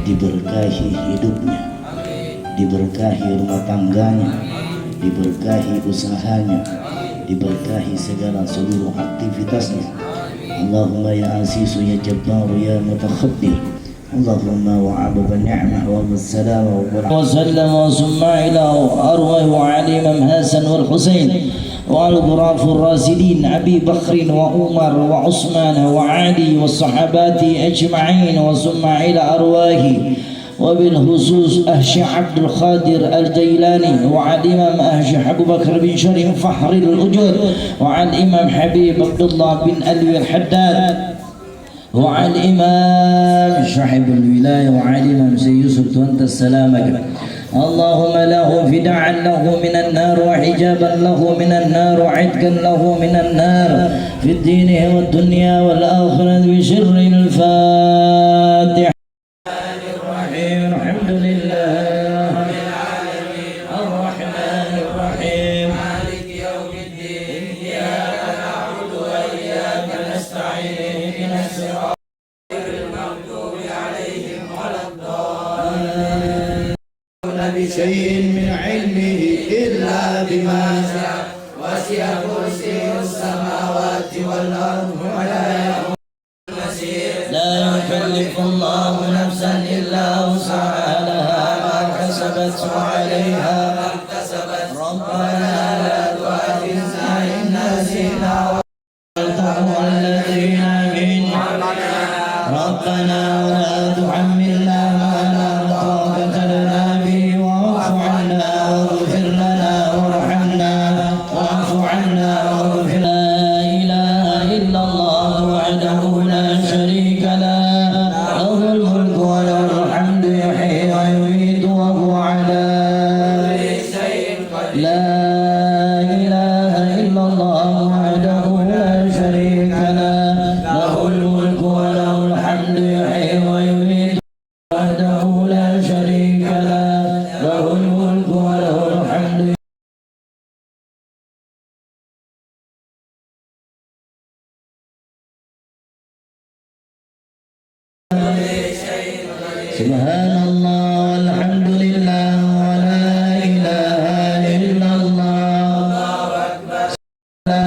diberkahi hidupnya, diberkahi rumah tangganya, diberkahi usahanya, diberkahi segala seluruh aktivitasnya. Allahumma ya Azizu ya Jabbaru ya Mutakhabbir, Allahumma wa'abba ni'mah wa wassalam wa sallam wa summa ila arwah wa ali Imam Hasan wal Husain wa al-ghuraf ar-rasidin Abi Bakr wa Umar wa Utsman wa Ali wa sahabati ajma'in wa summa ila arwahi وبالخصوص أهشي عبد القادر الجيلاني وعلى الإمام أهشي أبو بكر بن شريف فحر الأجور وعلى الإمام حبيب عبد الله بن ألوي الحداد وعلى الإمام صاحب الولاية وعلى الإمام سيد يوسف وأنت السلامة. اللهم له فداء له من النار وحجابا له من النار وعتقا له من النار في الدين والدنيا والآخرة بشر الفاتحة. الحمد لله رب العالمين الرحمن الرحيم مالك يوم الدين إياك نعبد وإياك نستعين اهدنا الصراط غير المغضوب عليهم ولا الضالين بشيء من علمه إلا بما شاء وسع كرسيه السماوات والأرض ولا يؤوده لا يكلف الله نفسا إلا وسعها لها ما كسبت وعليها ما اكتسبت ربنا لا تؤاخذنا إن نسينا وأخطأنا الذين من ربنا ولا تحملنا ما لا طاقة لنا به واعف عنا واغفر لنا وارحمنا واعف عنا واغفر. لا إله إلا الله وحده لا شريك له الملك وله الحمد يحيي ويميت وهو على كل شيء قدير. لا إله إلا الله وحده لا شريك له له الملك وله الحمد يحيي ويميت وحده لا شريك له له الملك وله الحمد. سبحان الله والحمد لله ولا إله إلا الله لا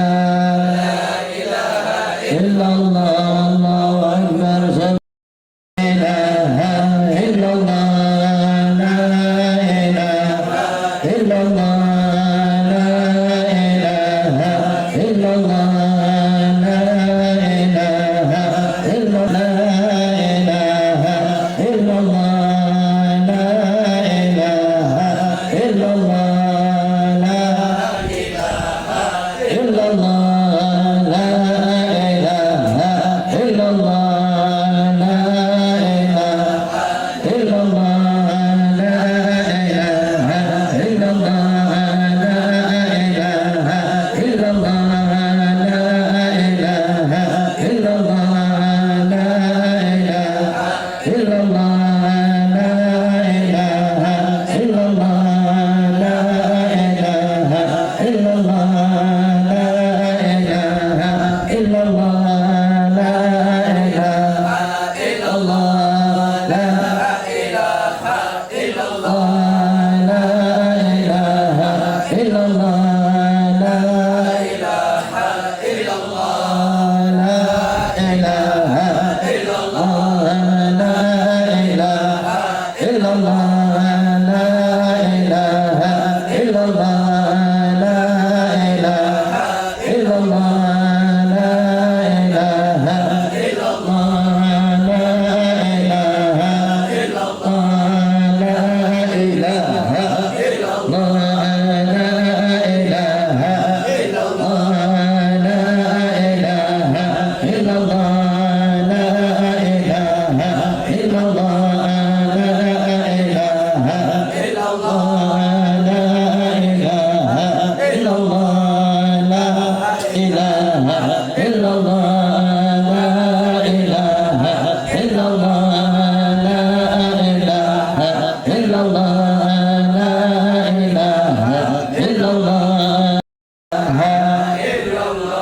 إله إلا الله الله أكبر. لا إله إلا الله لا إله إلا الله لا إله إلا الله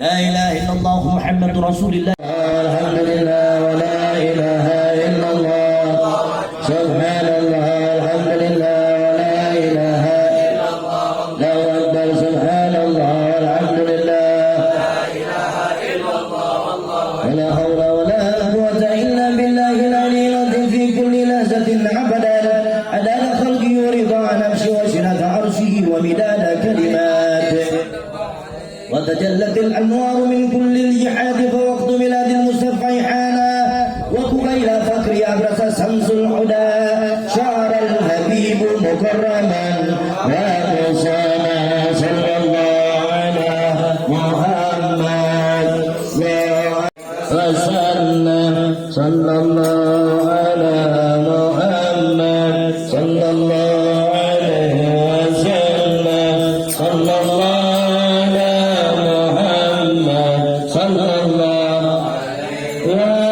لا إله إلا الله محمد رسول الله. الحمد لله ولا إله تجلت الأنوار من كل الجحاد فوقت ميلاد المصطفى حانا وقبيل فكر أبرز شمس الهدى شعر الحبيب مكرما وأسامة صلى الله على محمد وسلم صلى الله على محمد صلى الله عليه وسلم صلى الله على محمد صلى الله عليه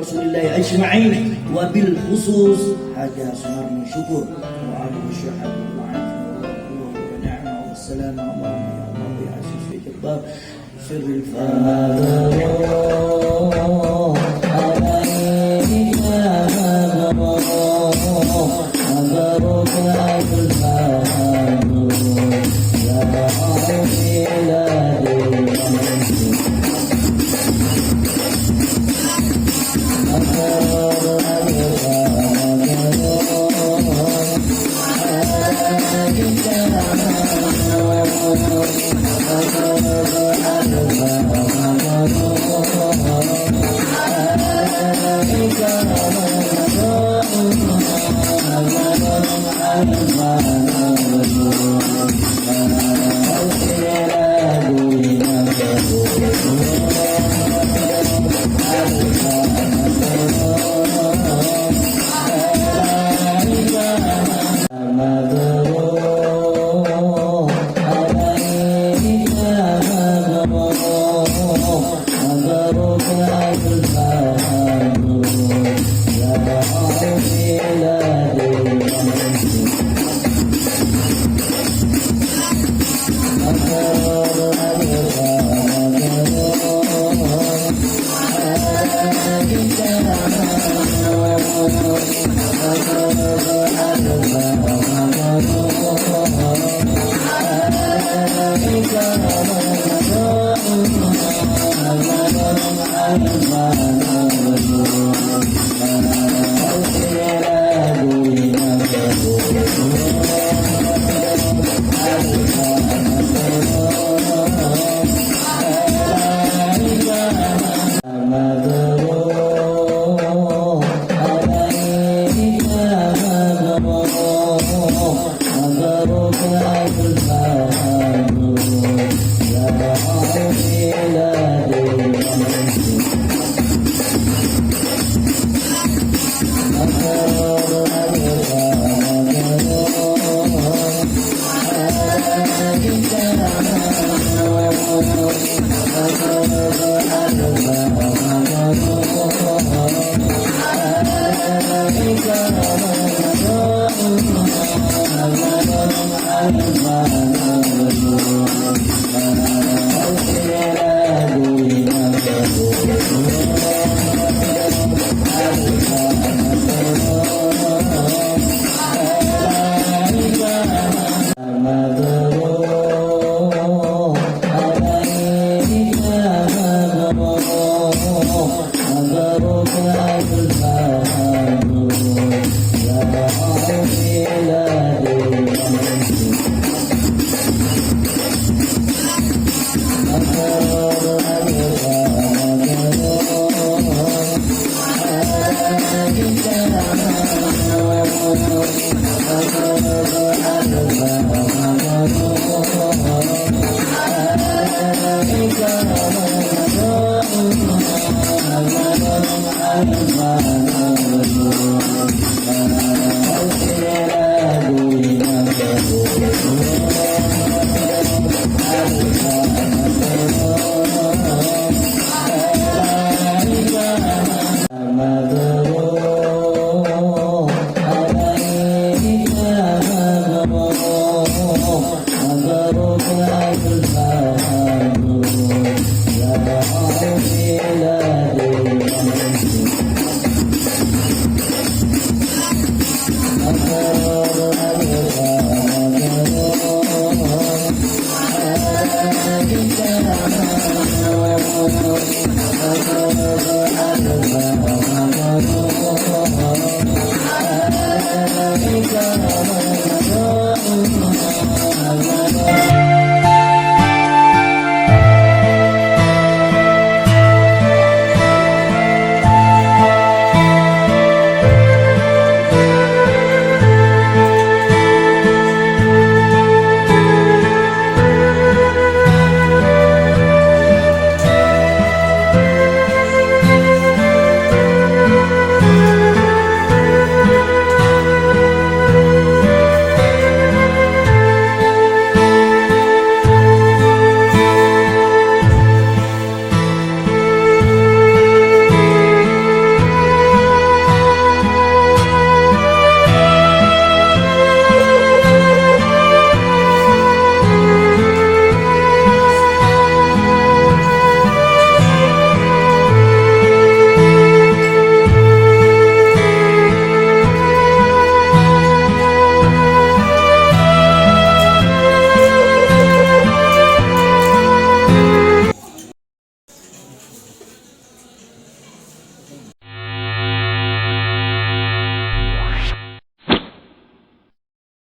Rasulullah ajma'in wa bil khusus Haja Sumarni syukur wa alim syahad wa afiya wa ni'ma wa salam Allah ya Allah ya aziz ya jabbar sirril Come